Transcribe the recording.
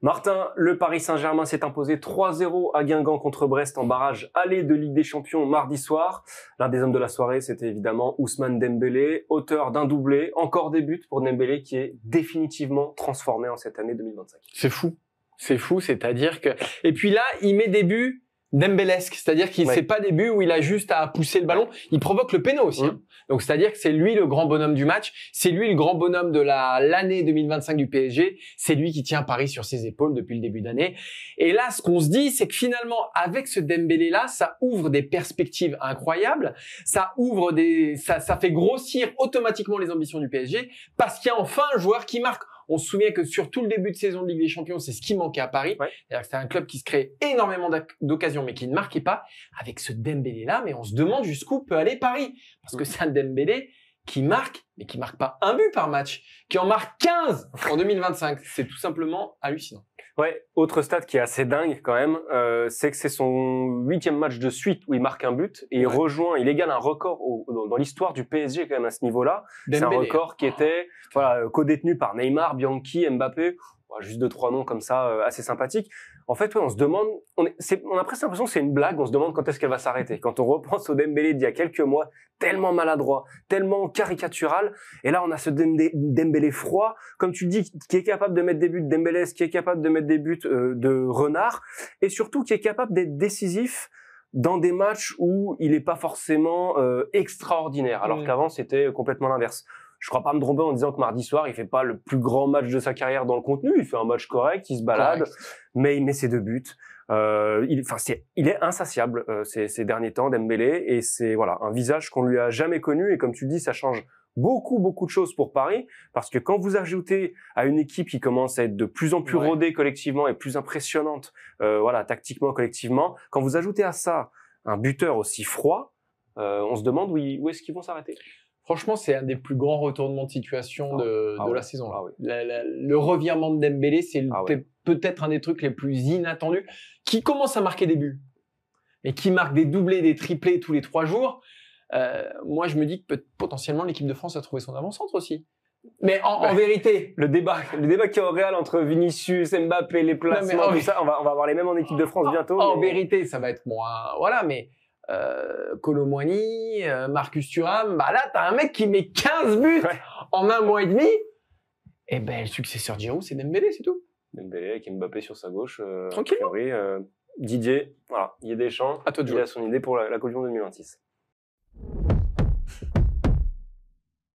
Martin, le Paris Saint-Germain s'est imposé 3-0 à Guingamp contre Brest en barrage aller de Ligue des Champions mardi soir. L'un des hommes de la soirée, c'était évidemment Ousmane Dembélé, auteur d'un doublé. Encore des buts pour Dembélé qui est définitivement transformé en cette année 2025. C'est fou, c'est-à-dire que... Et puis là, il met des buts dembélesques, c'est-à-dire qu'il c'est pas des buts où il a juste à pousser le ballon, il provoque le péno aussi. Hein. Donc c'est-à-dire que c'est lui le grand bonhomme du match, c'est lui le grand bonhomme de l'année 2025 du PSG, c'est lui qui tient Paris sur ses épaules depuis le début d'année. Et là, ce qu'on se dit, c'est que finalement, avec ce Dembélé-là, ça ouvre des perspectives incroyables, ça fait grossir automatiquement les ambitions du PSG, parce qu'il y a enfin un joueur qui marque. On se souvient que sur tout le début de saison de Ligue des Champions, c'est ce qui manquait à Paris. C'est-à-dire que c'était un club qui se créait énormément d'occasions, mais qui ne marquait pas. Avec ce Dembélé-là, mais on se demande jusqu'où peut aller Paris. Parce que c'est un Dembélé qui marque, mais qui marque pas un but par match, qui en marque 15 en 2025. C'est tout simplement hallucinant. Ouais, autre stat qui est assez dingue quand même, c'est que c'est son 8e match de suite où il marque un but et il égale un record dans l'histoire du PSG quand même à ce niveau-là. C'est un record qui était co-détenu par Neymar, Bianchi, Mbappé, juste 2-3 noms comme ça assez sympathiques. En fait, on se demande, on a presque l'impression que c'est une blague, on se demande quand est-ce qu'elle va s'arrêter. Quand on repense au Dembélé d'il y a quelques mois, tellement maladroit, tellement caricatural, et là on a ce Dembélé froid, comme tu dis, qui est capable de mettre des buts de Dembélé, qui est capable de mettre des buts de Renard, et surtout qui est capable d'être décisif dans des matchs où il est pas forcément extraordinaire, alors qu'avant c'était complètement l'inverse. Je crois pas me tromper en disant que mardi soir, il fait pas le plus grand match de sa carrière dans le contenu. Il fait un match correct, il se balade, mais il met ses 2 buts. Il est insatiable ces derniers temps, Dembélé, et c'est un visage qu'on lui a jamais connu. Et comme tu dis, ça change beaucoup de choses pour Paris, parce que quand vous ajoutez à une équipe qui commence à être de plus en plus rodée collectivement et plus impressionnante, tactiquement, collectivement, quand vous ajoutez à ça un buteur aussi froid, on se demande où est-ce qu'ils vont s'arrêter. Franchement, c'est un des plus grands retournements de situation de la saison. Le revirement de Dembélé, c'est peut-être un des trucs les plus inattendus, qui commence à marquer des buts, mais qui marque des doublés, des triplés tous les 3 jours. Moi, je me dis que potentiellement l'équipe de France a trouvé son avant-centre aussi. Mais en vérité, le débat qu'il y a au Real entre Vinicius, Mbappé, les placements, tout ça, on va avoir les mêmes en équipe de France bientôt. En vérité, ça va être moins, mais Kolo Muani, Marcus Thuram, là t'as un mec qui met 15 buts en 1 mois et demi. Et le successeur de Giroud, c'est Dembélé, c'est tout. Dembélé avec Mbappé sur sa gauche. Tranquille. Didier, il y a des champs. À toi de jouer. Il a son idée pour la Coupe du Monde 2026.